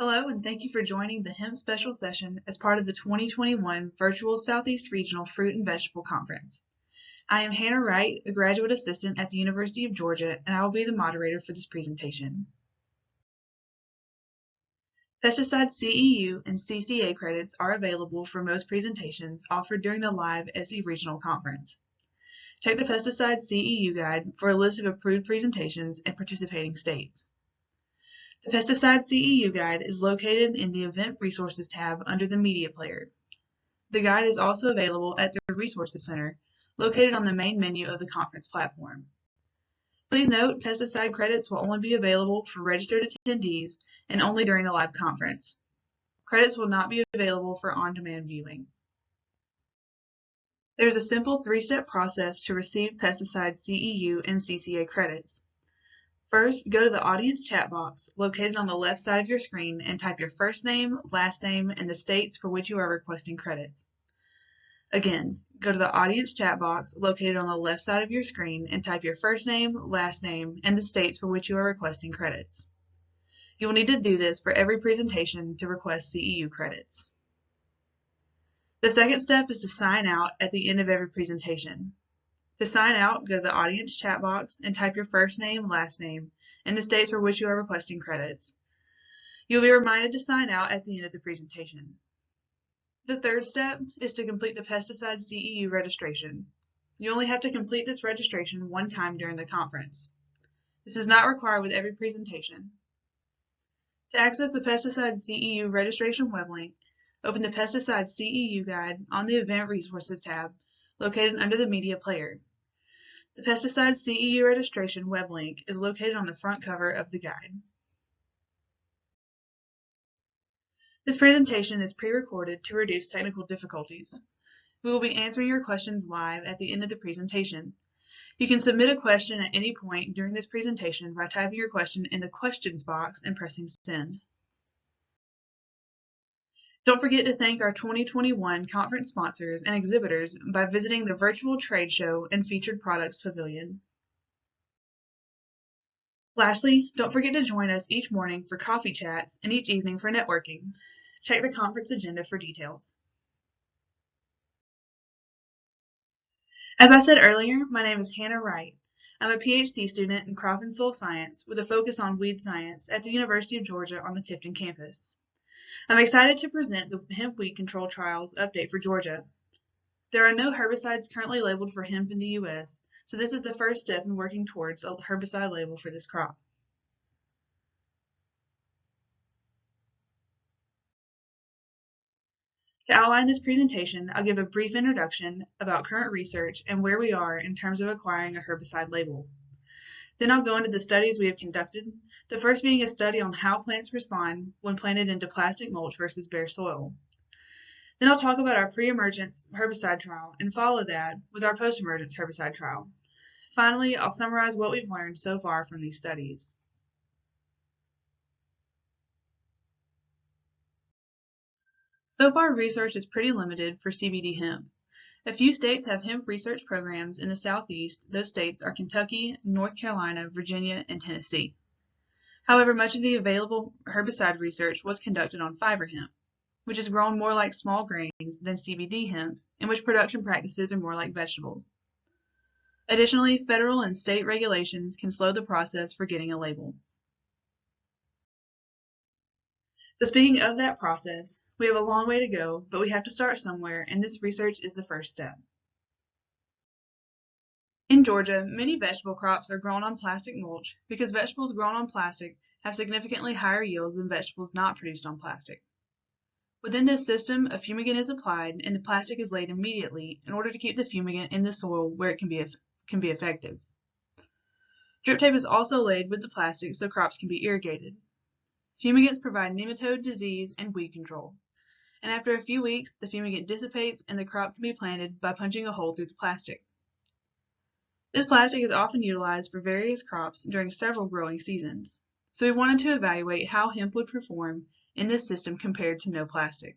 Hello, and thank you for joining the Hemp Special Session as part of the 2021 Virtual Southeast Regional Fruit and Vegetable Conference. I am Hannah Wright, a graduate assistant at the University of Georgia, and I will be the moderator for this presentation. Pesticide CEU and CCA credits are available for most presentations offered during the live SE Regional Conference. Check the Pesticide CEU guide for a list of approved presentations and participating states. The Pesticide CEU guide is located in the Event Resources tab under the Media player. The guide is also available at the Resources Center, located on the main menu of the conference platform. Please note, pesticide credits will only be available for registered attendees and only during the live conference. Credits will not be available for on-demand viewing. There is a simple three-step process to receive pesticide CEU and CCA credits. First, go to the audience chat box located on the left side of your screen and type your first name, last name, and the states for which you are requesting credits. Again, go to the audience chat box located on the left side of your screen and type your first name, last name, and the states for which you are requesting credits. You will need to do this for every presentation to request CEU credits. The second step is to sign out at the end of every presentation. To sign out, go to the audience chat box and type your first name, last name, and the states for which you are requesting credits. You'll be reminded to sign out at the end of the presentation. The third step is to complete the pesticide CEU registration. You only have to complete this registration one time during the conference. This is not required with every presentation. To access the pesticide CEU registration web link, open the Pesticide CEU guide on the Event Resources tab located under the Media player. The Pesticide CEU registration web link is located on the front cover of the guide. This presentation is pre-recorded to reduce technical difficulties. We will be answering your questions live at the end of the presentation. You can submit a question at any point during this presentation by typing your question in the questions box and pressing send. Don't forget to thank our 2021 conference sponsors and exhibitors by visiting the virtual trade show and featured products pavilion. Lastly, don't forget to join us each morning for coffee chats and each evening for networking. Check the conference agenda for details. As I said earlier, my name is Hannah Wright. I'm a PhD student in crop and soil science with a focus on weed science at the University of Georgia on the Tifton campus. I'm excited to present the hemp weed control trials update for Georgia. There are no herbicides currently labeled for hemp in the U.S., so this is the first step in working towards a herbicide label for this crop. To outline this presentation, I'll give a brief introduction about current research and where we are in terms of acquiring a herbicide label. Then I'll go into the studies we have conducted, the first being a study on how plants respond when planted into plastic mulch versus bare soil. Then I'll talk about our pre-emergence herbicide trial and follow that with our post-emergence herbicide trial. Finally, I'll summarize what we've learned so far from these studies. So far, research is pretty limited for CBD hemp. A few states have hemp research programs in the Southeast. Those states are Kentucky, North Carolina, Virginia, and Tennessee. However, much of the available herbicide research was conducted on fiber hemp, which is grown more like small grains than CBD hemp, in which production practices are more like vegetables. Additionally, federal and state regulations can slow the process for getting a label. So speaking of that process, we have a long way to go, but we have to start somewhere, and this research is the first step. In Georgia, many vegetable crops are grown on plastic mulch because vegetables grown on plastic have significantly higher yields than vegetables not produced on plastic. Within this system, a fumigant is applied and the plastic is laid immediately in order to keep the fumigant in the soil where it can be effective. Drip tape is also laid with the plastic so crops can be irrigated. Fumigants provide nematode, disease, and weed control. And after a few weeks, the fumigant dissipates and the crop can be planted by punching a hole through the plastic. This plastic is often utilized for various crops during several growing seasons, so we wanted to evaluate how hemp would perform in this system compared to no plastic.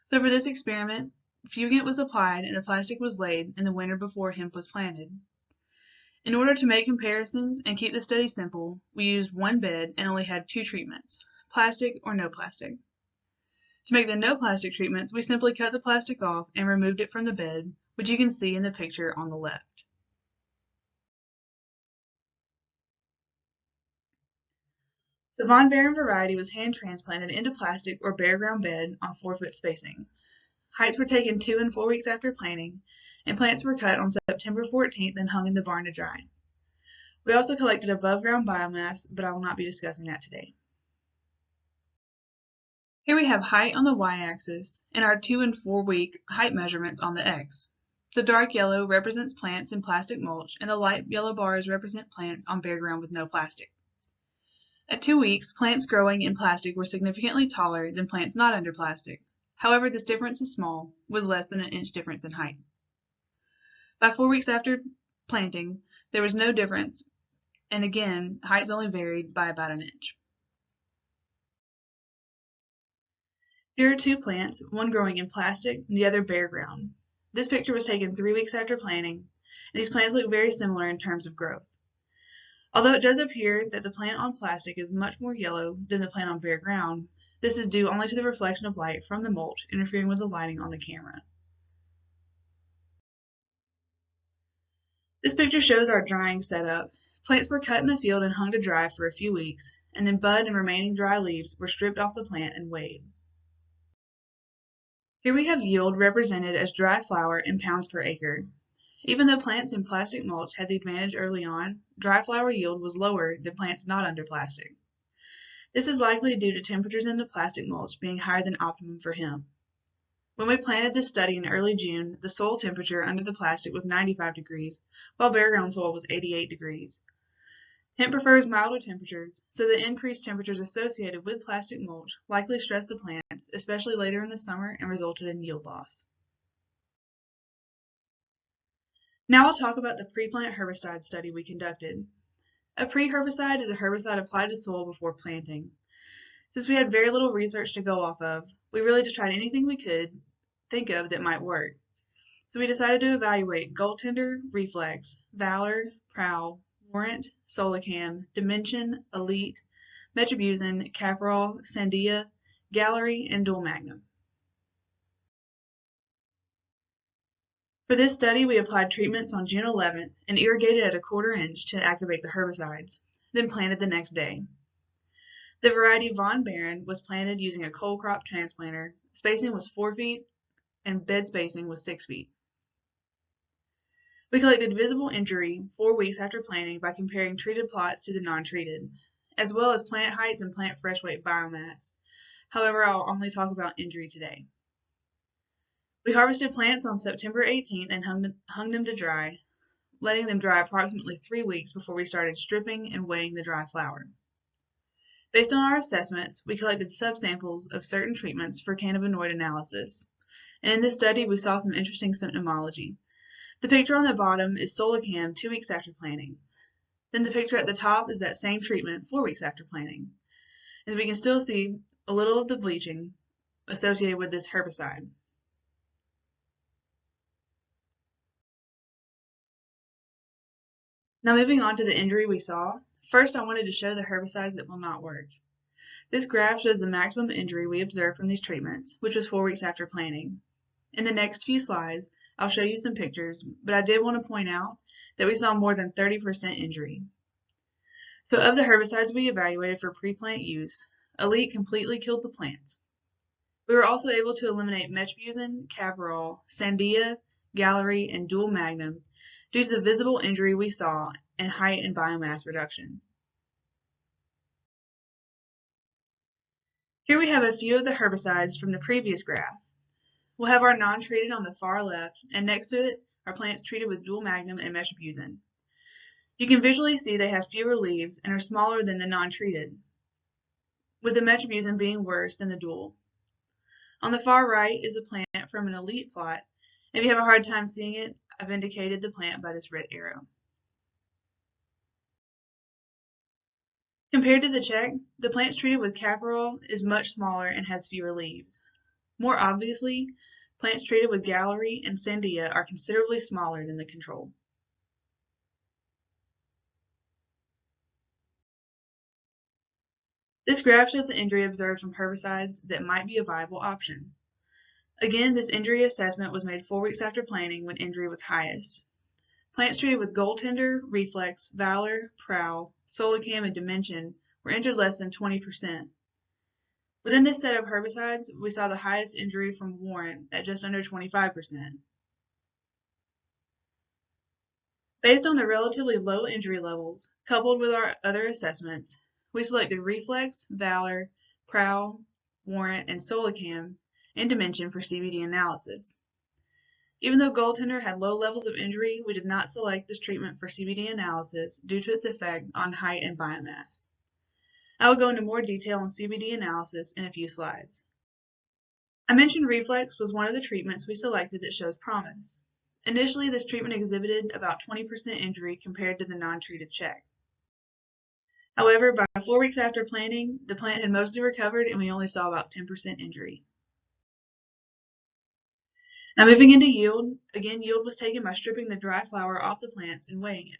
So for this experiment, fumigant was applied and the plastic was laid in the winter before hemp was planted. In order to make comparisons and keep the study simple, we used one bed and only had two treatments, plastic, or no plastic. To make the no plastic treatments, we simply cut the plastic off and removed it from the bed, which you can see in the picture on the left. The Von Baron variety was hand transplanted into plastic or bare ground bed on 4-foot spacing. Heights were taken 2 and 4 weeks after planting, and plants were cut on September 14th and hung in the barn to dry. We also collected above ground biomass, but I will not be discussing that today. Here we have height on the y-axis and our 2 and 4 week height measurements on the x. The dark yellow represents plants in plastic mulch, and the light yellow bars represent plants on bare ground with no plastic. At 2 weeks, plants growing in plastic were significantly taller than plants not under plastic. However, this difference is small, with less than an inch difference in height. By 4 weeks after planting, there was no difference, and again, heights only varied by about an inch. Here are 2 plants, one growing in plastic and the other bare ground. This picture was taken 3 weeks after planting, and these plants look very similar in terms of growth. Although it does appear that the plant on plastic is much more yellow than the plant on bare ground, this is due only to the reflection of light from the mulch interfering with the lighting on the camera. This picture shows our drying setup. Plants were cut in the field and hung to dry for a few weeks, and then bud and remaining dry leaves were stripped off the plant and weighed. Here we have yield represented as dry flower in pounds per acre. Even though plants in plastic mulch had the advantage early on, dry flower yield was lower than plants not under plastic. This is likely due to temperatures in the plastic mulch being higher than optimum for hemp. When we planted this study in early June, the soil temperature under the plastic was 95 degrees, while bare ground soil was 88 degrees. Hemp prefers milder temperatures, so the increased temperatures associated with plastic mulch likely stressed the plants, especially later in the summer, and resulted in yield loss. Now I'll talk about the pre-plant herbicide study we conducted. A pre-herbicide is a herbicide applied to soil before planting. Since we had very little research to go off of, we really just tried anything we could think of that might work. So we decided to evaluate Goaltender, Reflex, Valor, Prowl, Warrant, Solicam, Dimension, Elite, Metribuzin, Caparol, Sandia, Gallery, and Dual Magnum. For this study, we applied treatments on June 11th and irrigated at 1/4 inch to activate the herbicides, then planted the next day. The variety Von Baron was planted using a cold crop transplanter. Spacing was 4 feet and bed spacing was 6 feet. We collected visible injury 4 weeks after planting by comparing treated plots to the non-treated, as well as plant heights and plant fresh weight biomass. However, I'll only talk about injury today. We harvested plants on September 18th and hung them to dry, letting them dry approximately 3 weeks before we started stripping and weighing the dry flower. Based on our assessments, we collected subsamples of certain treatments for cannabinoid analysis, and in this study we saw some interesting symptomology. The picture on the bottom is Solicam 2 weeks after planting. Then the picture at the top is that same treatment 4 weeks after planting. And we can still see a little of the bleaching associated with this herbicide. Now moving on to the injury we saw, first I wanted to show the herbicides that will not work. This graph shows the maximum injury we observed from these treatments, which was 4 weeks after planting. In the next few slides, I'll show you some pictures, but I did want to point out that we saw more than 30% injury. So of the herbicides we evaluated for pre-plant use, Elite completely killed the plants. We were also able to eliminate Metribuzin, Caparol, Sandia, Gallery, and Dual Magnum due to the visible injury we saw and height and biomass reductions. Here we have a few of the herbicides from the previous graph. We'll have our non-treated on the far left, and next to it are plants treated with Dual Magnum and Metribuzin. You can visually see they have fewer leaves and are smaller than the non-treated, with the Metribuzin being worse than the Dual. On the far right is a plant from an Elite plot. If you have a hard time seeing it, I've indicated the plant by this red arrow. Compared to the check, the plants treated with Caparol is much smaller and has fewer leaves. More obviously, plants treated with Gallery and Sandia are considerably smaller than the control. This graph shows the injury observed from herbicides that might be a viable option. Again, this injury assessment was made 4 weeks after planting when injury was highest. Plants treated with Goaltender, Reflex, Valor, Prowl, Solicam, and Dimension were injured less than 20%. Within this set of herbicides, we saw the highest injury from Warrant at just under 25%. Based on the relatively low injury levels, coupled with our other assessments, we selected Reflex, Valor, Prowl, Warrant, and Solicam and Dimension for CBD analysis. Even though Goaltender had low levels of injury, we did not select this treatment for CBD analysis due to its effect on height and biomass. I will go into more detail on CBD analysis in a few slides. I mentioned Reflex was one of the treatments we selected that shows promise. Initially, this treatment exhibited about 20% injury compared to the non-treated check. However, by 4 weeks after planting, the plant had mostly recovered and we only saw about 10% injury. Now moving into yield, again yield was taken by stripping the dry flower off the plants and weighing it.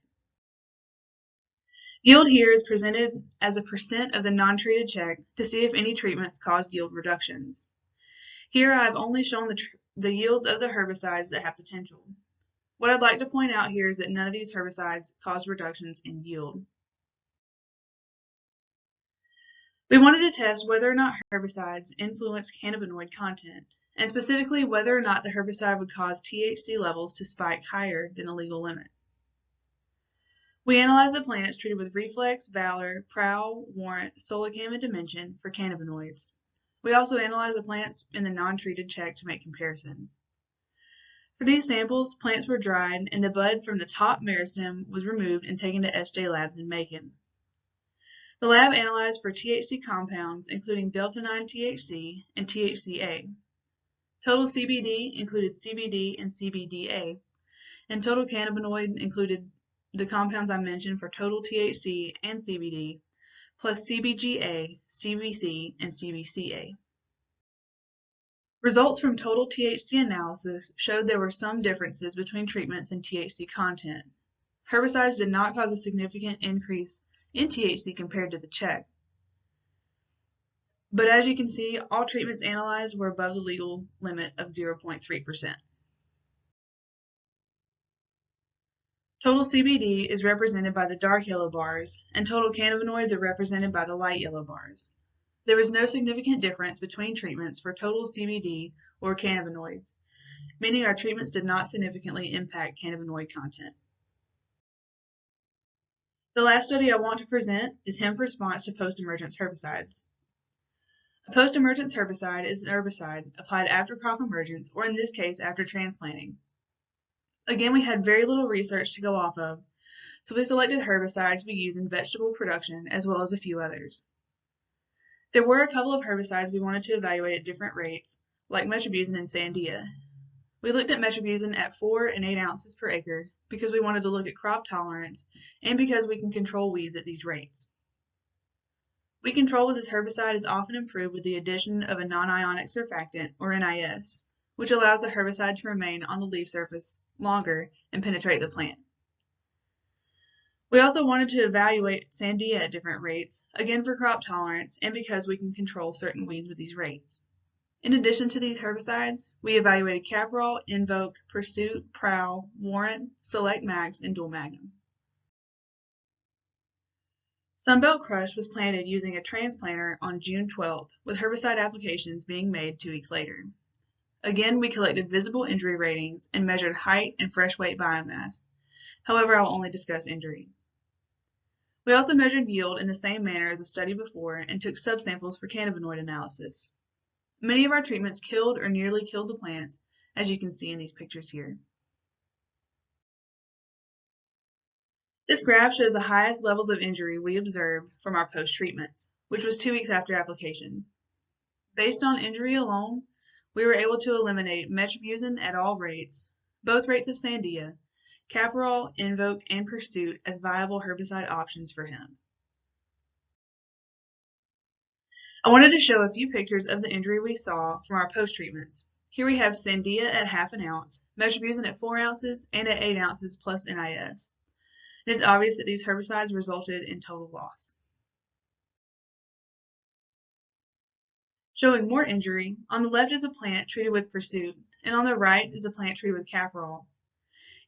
Yield here is presented as a percent of the non-treated check to see if any treatments caused yield reductions. Here I have only shown the yields of the herbicides that have potential. What I'd like to point out here is that none of these herbicides caused reductions in yield. We wanted to test whether or not herbicides influence cannabinoid content, and specifically whether or not the herbicide would cause THC levels to spike higher than the legal limit. We analyzed the plants treated with Reflex, Valor, Prowl, Warrant, Solicam, and Dimension for cannabinoids. We also analyzed the plants in the non-treated check to make comparisons. For these samples, plants were dried and the bud from the top meristem was removed and taken to SJ Labs in Macon. The lab analyzed for THC compounds including delta-9 THC and THCA. Total CBD included CBD and CBDA, and total cannabinoid included the compounds I mentioned for total THC and CBD, plus CBGA, CBC, and CBCA. Results from total THC analysis showed there were some differences between treatments and THC content. Herbicides did not cause a significant increase in THC compared to the check. But as you can see, all treatments analyzed were above the legal limit of 0.3%. Total CBD is represented by the dark yellow bars, and total cannabinoids are represented by the light yellow bars. There was no significant difference between treatments for total CBD or cannabinoids, meaning our treatments did not significantly impact cannabinoid content. The last study I want to present is Hemp response to post-emergence herbicides. A post-emergence herbicide is an herbicide applied after crop emergence, or in this case, after transplanting. Again, we had very little research to go off of, so we selected herbicides we use in vegetable production as well as a few others. There were a couple of herbicides we wanted to evaluate at different rates, like metribuzin and sandia. We looked at metribuzin at 4 and 8 ounces per acre because we wanted to look at crop tolerance and because we can control weeds at these rates. Weed control with this herbicide is often improved with the addition of a non-ionic surfactant, or NIS, which allows the herbicide to remain on the leaf surface longer and penetrate the plant. We also wanted to evaluate sandia at different rates, again for crop tolerance and because we can control certain weeds with these rates. In addition to these herbicides, we evaluated Caprol, Invoke, Pursuit, Prowl, Warrant, Select Max, and Dual Magnum. Sunbelt Crush was planted using a transplanter on June 12th, with herbicide applications being made 2 weeks later. Again, we collected visible injury ratings and measured height and fresh weight biomass. However, I will only discuss injury. We also measured yield in the same manner as the study before and took subsamples for cannabinoid analysis. Many of our treatments killed or nearly killed the plants, as you can see in these pictures here. This graph shows the highest levels of injury we observed from our post-treatments, which was 2 weeks after application. Based on injury alone, we were able to eliminate metribuzin at all rates, both rates of sandia, Caprol, Invoke, and Pursuit as viable herbicide options for hemp. I wanted to show a few pictures of the injury we saw from our post-treatments. Here we have sandia at ½ an ounce, metribuzin at 4 ounces, and at 8 ounces plus NIS. It's obvious that these herbicides resulted in total loss. Showing more injury, on the left is a plant treated with Pursuit, and on the right is a plant treated with Caparol.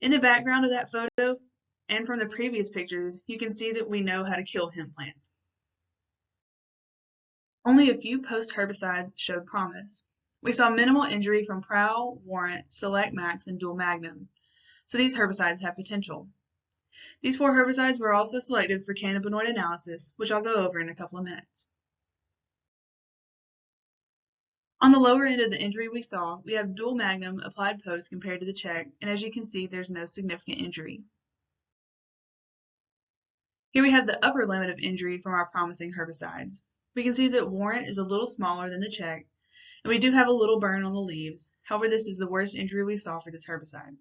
In the background of that photo, and from the previous pictures, you can see that we know how to kill hemp plants. Only a few post-herbicides showed promise. We saw minimal injury from Prowl, Warrant, Select Max, and Dual Magnum, so these herbicides have potential. These 4 herbicides were also selected for cannabinoid analysis, which I'll go over in a couple of minutes. On the lower end of the injury we saw, we have Dual Magnum applied post compared to the check, and as you can see, there's no significant injury. Here we have the upper limit of injury from our promising herbicides. We can see that Warrant is a little smaller than the check, and we do have a little burn on the leaves. However, this is the worst injury we saw for this herbicide.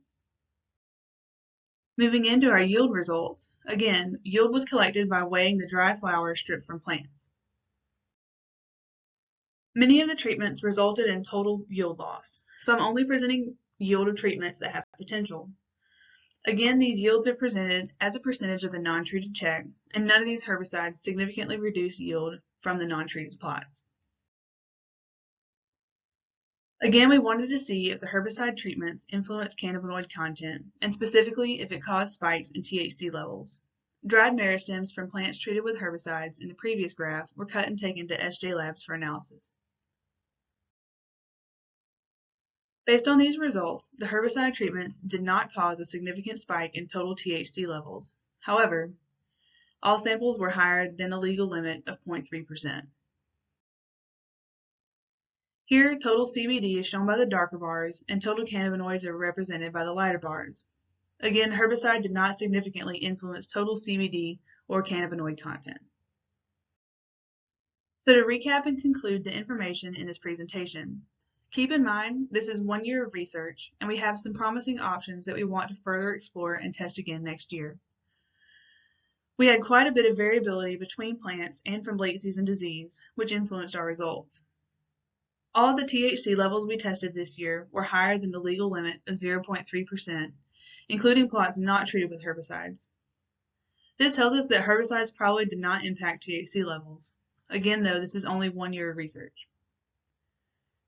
Moving into our yield results, again, yield was collected by weighing the dry flower stripped from plants. Many of the treatments resulted in total yield loss, some only presenting yield of treatments that have potential. Again, these yields are presented as a percentage of the non-treated check, and none of these herbicides significantly reduce yield from the non-treated plots. Again, we wanted to see if the herbicide treatments influence cannabinoid content, and specifically if it caused spikes in THC levels. Dried meristems from plants treated with herbicides in the previous graph were cut and taken to SJ labs for analysis. Based on these results, the herbicide treatments did not cause a significant spike in total THC levels. However, all samples were higher than the legal limit of 0.3%. Here, total CBD is shown by the darker bars, and total cannabinoids are represented by the lighter bars. Again, herbicide did not significantly influence total CBD or cannabinoid content. So to recap and conclude the information in this presentation, keep in mind this is 1 year of research, and we have some promising options that we want to further explore and test again next year. We had quite a bit of variability between plants and from late season disease, which influenced our results. All of the THC levels we tested this year were higher than the legal limit of 0.3%, including plots not treated with herbicides. This tells us that herbicides probably did not impact THC levels. Again, though, this is only 1 year of research.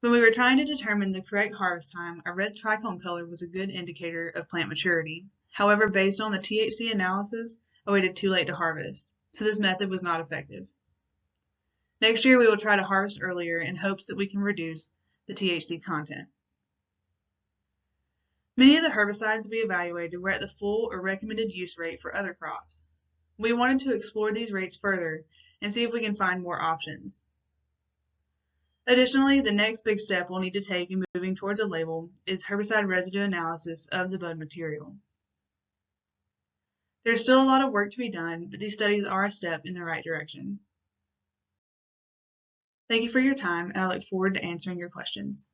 When we were trying to determine the correct harvest time, a red trichome color was a good indicator of plant maturity. However, based on the THC analysis, I waited too late to harvest, so this method was not effective. Next year, we will try to harvest earlier in hopes that we can reduce the THC content. Many of the herbicides we evaluated were at the full or recommended use rate for other crops. We wanted to explore these rates further and see if we can find more options. Additionally, the next big step we'll need to take in moving towards a label is herbicide residue analysis of the bud material. There's still a lot of work to be done, but these studies are a step in the right direction. Thank you for your time, and I look forward to answering your questions.